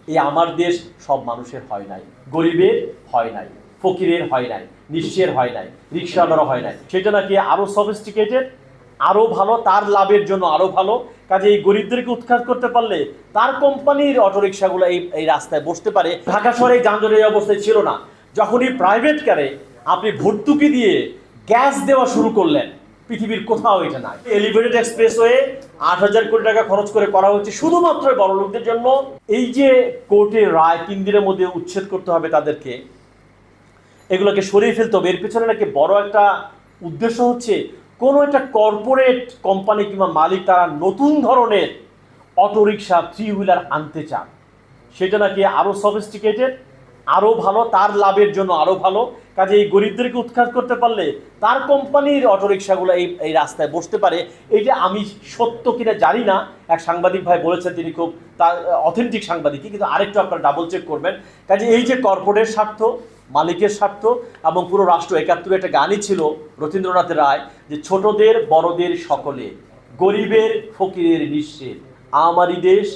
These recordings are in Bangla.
এই আমার দেশ সব মানুষের হয় নাই, গরিবের হয় নাই, ফকিরের হয় নাই, নিঃস্বের হয় নাই, রিক্সাওয়ালারও হয় নাই। সেটা নাকি আরো সফিস্টিকেটেড, আরো ভালো, তার লাভের জন্য আরো ভালো। কাজে এই গরিবদেরকে উৎখাত করতে পারলে তার কোম্পানির অটোরিক্সাগুলো এই রাস্তায় বসতে পারে। ঢাকা শহরে যানজটের এই অবস্থায় ছিল না। যখনই প্রাইভেট কারে আপনি ভর্তুকি দিয়ে গ্যাস দেওয়া শুরু করলেন, পৃথিবীর কোথাও এটা নাই। এলিভেটেড এক্সপ্রেসওয়ে 8,000 কোটি টাকা খরচ করে করা হচ্ছে শুধুমাত্র বড় লোকদের জন্য। এই যে কোর্টের রায় 3 দিনের মধ্যে উচ্ছেদ করতে হবে তাদেরকে, এগুলোকে সরিয়ে ফেলতে হবে। এর পেছনে নাকি বড় একটা উদ্দেশ্য হচ্ছে কোনো একটা কর্পোরেট কোম্পানি কিংবা মালিক তারা নতুন ধরনের অটোরিকশা, 3 হুইলার আনতে চান। সেটা নাকি আরো সফিস্টিকেটেড, আরো ভালো, তার লাভের জন্য আরো ভালো। কাজে এই গরিবদেরকে উৎখাত করতে পারলে তার কোম্পানির অটোরিকশাগুলো এই রাস্তায় বসতে পারে। এইটা আমি সত্য কিনা জানি না, এক সাংবাদিক ভাই বলেছেন, তিনি খুব তার অথেন্টিক সাংবাদিকই, কিন্তু আরেকটু আপনারা ডাবল চেক করবেন। কাজে এই যে কর্পোরেট স্বার্থ, মালিকের স্বার্থ এবং পুরো রাষ্ট্র, 71 একটা গানই ছিল রথীন্দ্রনাথ রায়, যে ছোটদের বড়দের সকলে, গরিবের ফকিরের নিঃস্বের, আমারই দেশ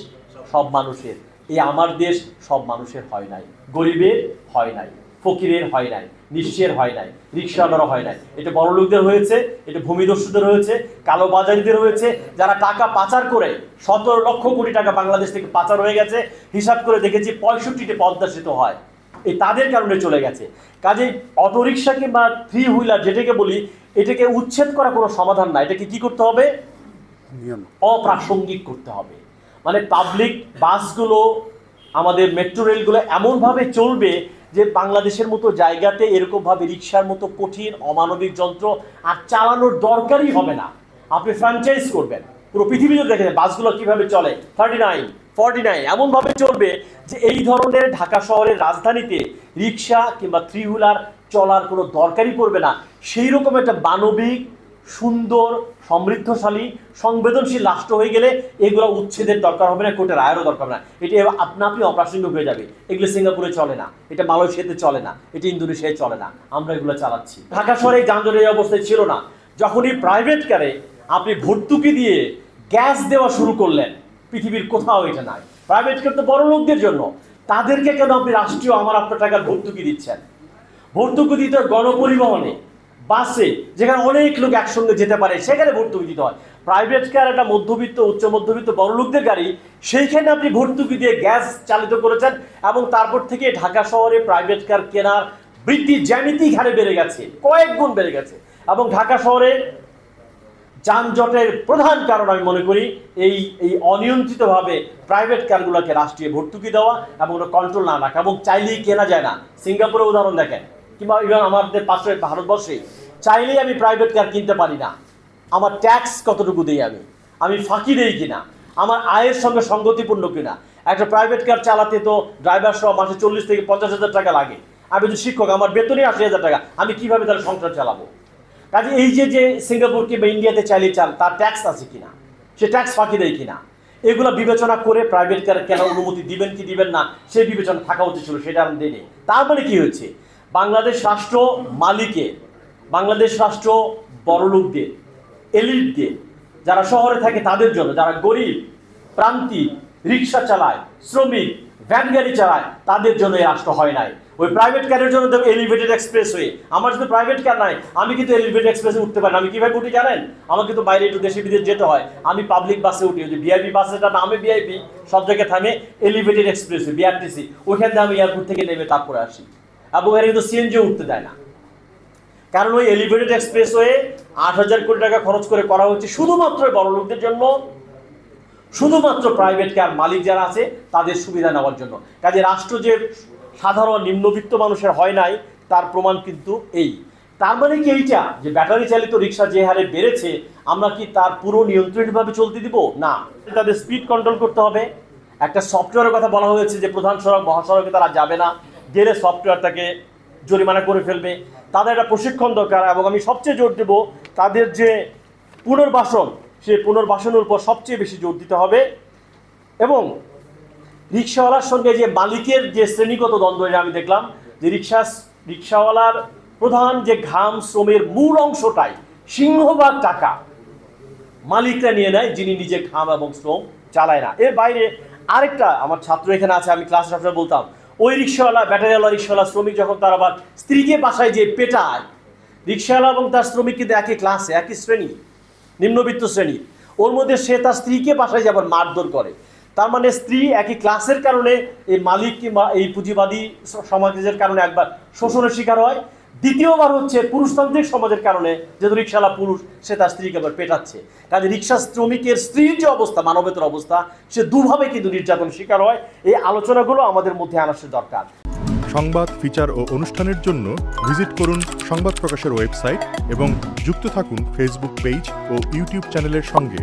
সব মানুষের। এই আমার দেশ সব মানুষের হয় নাই, গরিবের হয় নাই, ফকিরের হয় নাই, নিঃস্বের হয় নাই, রিক্সাওয়ালারও হয় নাই। এটা বড় লোকদের হয়েছে, এটা ভূমিদস্যুদের হয়েছে, কালোবাজারিদের হয়েছে, যারা টাকা পাচার করে 17 লক্ষ কোটি টাকা বাংলাদেশ থেকে পাচার হয়ে গেছে। হিসাব করে দেখেছি 65টি পদ্মা সেতু হয়, এই তাদের কারণে চলে গেছে। কাজেই অটোরিকশা কিংবা 3 হুইলার যেটাকে বলি, এটাকে উচ্ছেদ করা কোনো সমাধান না। এটাকে কি করতে হবে? অপ্রাসঙ্গিক করতে হবে। মানে পাবলিক বাসগুলো, আমাদের মেট্রো রেলগুলো এমনভাবে চলবে যে বাংলাদেশের মতো জায়গাতে এরকমভাবে রিক্সার মতো কঠিন অমানবিক যন্ত্র আর চালানোর দরকারই হবে না। আপনি ফ্র্যাঞ্চাইজ করবেন, পুরো পৃথিবীতে দেখেন বাসগুলো কিভাবে চলে, 39, 49 এমনভাবে চলবে যে এই ধরনের ঢাকা শহরের রাজধানীতে রিক্সা কিংবা 3 হুইলার চলার কোনো দরকারই পড়বে না। সেই রকম একটা মানবিক, সুন্দর, সমৃদ্ধশালী, সংবেদনশীল রাষ্ট্র হয়ে গেলে এগুলো উচ্ছেদের দরকার হবে না, কোর্টের রায়েরও দরকার না। এটি আপনি অপ্রাসঙ্গিক হয়ে যাবে। এগুলো সিঙ্গাপুরে চলে না, এটা মালয়েশিয়াতে চলে না, এটা ইন্দোনেশিয়ায় চলে না, আমরা এগুলো চালাচ্ছি। ঢাকা শহরে যানজটের এই অবস্থায় ছিল না। যখনই প্রাইভেট কারে আপনি ভর্তুকি দিয়ে গ্যাস দেওয়া শুরু করলেন, পৃথিবীর কোথাও এটা নাই। প্রাইভেট কার তো বড় লোকদের জন্য, তাদেরকে কেন আপনি রাষ্ট্রীয় আপনার টাকার ভর্তুকি দিচ্ছেন? ভর্তুকি দিতে গণপরিবহনে, বাসে, যেখানে অনেক লোক একসঙ্গে যেতে পারে, সেখানে ভর্তুকি দিতে হয়। প্রাইভেট কার একটা মধ্যবিত্ত, উচ্চ মধ্যবিত্ত, বড় লোকদের গাড়ি, সেইখানে আপনি ভর্তুকি দিয়ে গ্যাস চালিত করেছেন এবং তারপর থেকে ঢাকা শহরে প্রাইভেট কার কেনার বৃদ্ধি জ্যামিতিক হারে বেড়ে গেছে, কয়েক গুণ বেড়ে গেছে। এবং ঢাকা শহরে যানজটের প্রধান কারণ আমি মনে করি এই অনিয়ন্ত্রিতভাবে প্রাইভেট কারগুলোকে রাষ্ট্রীয় ভর্তুকি দেওয়া এবং ওটা কন্ট্রোল না রাখা, এবং চাইলেই কেনা যায় না। সিঙ্গাপুরে উদাহরণ দেখেন, কিংবা ইভেন আমাদের পাশে ভারতবর্ষে চাইলেই আমি প্রাইভেট কার কিনতে পারি না। আমার ট্যাক্স কতটুকু দিই, আমি ফাঁকি দিই কিনা, আমার আয়ের সঙ্গে সঙ্গতিপূর্ণ কিনা। একটা প্রাইভেট কার চালাতে তো ড্রাইভার সহ মাসে 40 থেকে 50,000 টাকা লাগে। আমি যদি শিক্ষক, আমার বেতনই 80,000 টাকা, আমি কিভাবে তাহলে সংসার চালাবো? কাজে এই যে সিঙ্গাপুর কিংবা ইন্ডিয়াতে চাইলে চাল, তার ট্যাক্স আছে কিনা, সে ট্যাক্স ফাঁকি দেয় কিনা, এগুলো বিবেচনা করে প্রাইভেট কার কেনার অনুমতি দিবেন কি দিবেন না, সেই বিবেচনা থাকা উচিত ছিল, সেটা আমি দেয়নি। তার মানে কি হয়েছে? বাংলাদেশ রাষ্ট্র মালিকের, বাংলাদেশ রাষ্ট্র বড়লোকদের, এলিটদের, যারা শহরে থাকে তাদের জন্য, যারা গরিব, প্রান্তিক, রিক্সা চালায়, শ্রমিক, ভ্যান গাড়ি চালায়, তাদের জন্য এই রাষ্ট্র হয় নাই। ওই প্রাইভেট কারের জন্য দেখো এলিভেটেড এক্সপ্রেসওয়ে। আমার যদি প্রাইভেট কার নাই, আমি কিন্তু এলিভেটেড এক্সপ্রেসে উঠতে পারি না। আমি কিভাবে উঠি জানেন? আমাকে কিন্তু বাইরে একটু দেশে বিদেশে যেতে হয়, আমি পাবলিক বাসে উঠি। ওই যে ভিআইপি বাস, এটা নামে ভিআইপি, সব জায়গায় থামে এলিভেটেড এক্সপ্রেসওয়ে, বিআরটিসি, ওইখান থেকে আমি এয়ারপোর্ট থেকে নেমে তারপরে আসি। এবং এর কিন্তু সিএনজিও উঠতে দেয় না, কারণ ওই এলিভেটেড এক্সপ্রেসওয়ে 8,000 কোটি টাকা খরচ করে করা হচ্ছে শুধুমাত্র বড় লোকদের জন্য, শুধুমাত্র প্রাইভেট কার মালিক যারা আছে তাদের সুবিধা নেওয়ার জন্য। কাজে রাষ্ট্র যে সাধারণ নিম্নবিত্ত মানুষের হয় নাই, তার প্রমাণ কিন্তু এই। তার মানে কি এইটা যে ব্যাটারি চালিত রিক্সা যে হারে বেড়েছে, আমরা কি তার পুরো নিয়ন্ত্রিতভাবে চলতে দিব? না, তাদের স্পিড কন্ট্রোল করতে হবে। একটা সফটওয়্যারের কথা বলা হয়েছে যে প্রধান সড়ক, মহাসড়কে তারা যাবে না, গেলে সফটওয়্যারটাকে জরিমানা করে ফেলবে। তাদের একটা প্রশিক্ষণ দরকার, এবং আমি সবচেয়ে জোর দেব তাদের যে পুনর্বাসন, সেই পুনর্বাসনের উপর সবচেয়ে বেশি জোর দিতে হবে। এবং রিক্সাওয়ালার সঙ্গে যে মালিকের যে শ্রেণীগত দ্বন্দ্ব, এটা আমি দেখলাম যে রিক্সাওয়ালার প্রধান যে ঘাম শ্রমের মূল অংশটাই, সিংহভাগ টাকা মালিকরা নিয়ে নেয়, যিনি নিজে ঘাম এবং শ্রম চালায় না। এর বাইরে আরেকটা আমার ছাত্র এখানে আছে, আমি ক্লাস সবসময় বলতাম, ওই রিক্সাওয়ালা, ব্যাটারিওয়ালা রিক্সাওয়ালা শ্রমিক যখন তার আবার স্ত্রীকে বাসায় যে পেটায়, রিক্সাওয়ালা এবং তার শ্রমিক কিন্তু একই ক্লাসে, একই শ্রেণী, নিম্নবিত্ত শ্রেণী, ওর মধ্যে সে তার স্ত্রীকে বাসায় যাবার মারধর করে। তার মানে স্ত্রী একই ক্লাসের কারণে এই মালিক কিংবা এই পুঁজিবাদী সমাজের কারণে একবার শোষণের শিকার হয়, দ্বিতীয়বার হচ্ছে পুরুষতান্ত্রিক সমাজের কারণে, যেহেতু রিক্সাওয়ালা পুরুষ, সে তার স্ত্রীকে আবার পেটাচ্ছে। কাজে রিক্সা শ্রমিকের স্ত্রীর যে অবস্থা, মানবেতর অবস্থা, সে দুভাবে কিন্তু নির্যাতন শিকার হয়। এই আলোচনাগুলো আমাদের মধ্যে আনা দরকার। সংবাদ, ফিচার ও অনুষ্ঠানের জন্য ভিজিট করুন সংবাদ প্রকাশের ওয়েবসাইট এবং যুক্ত থাকুন ফেসবুক পেজ ও ইউটিউব চ্যানেলের সঙ্গে।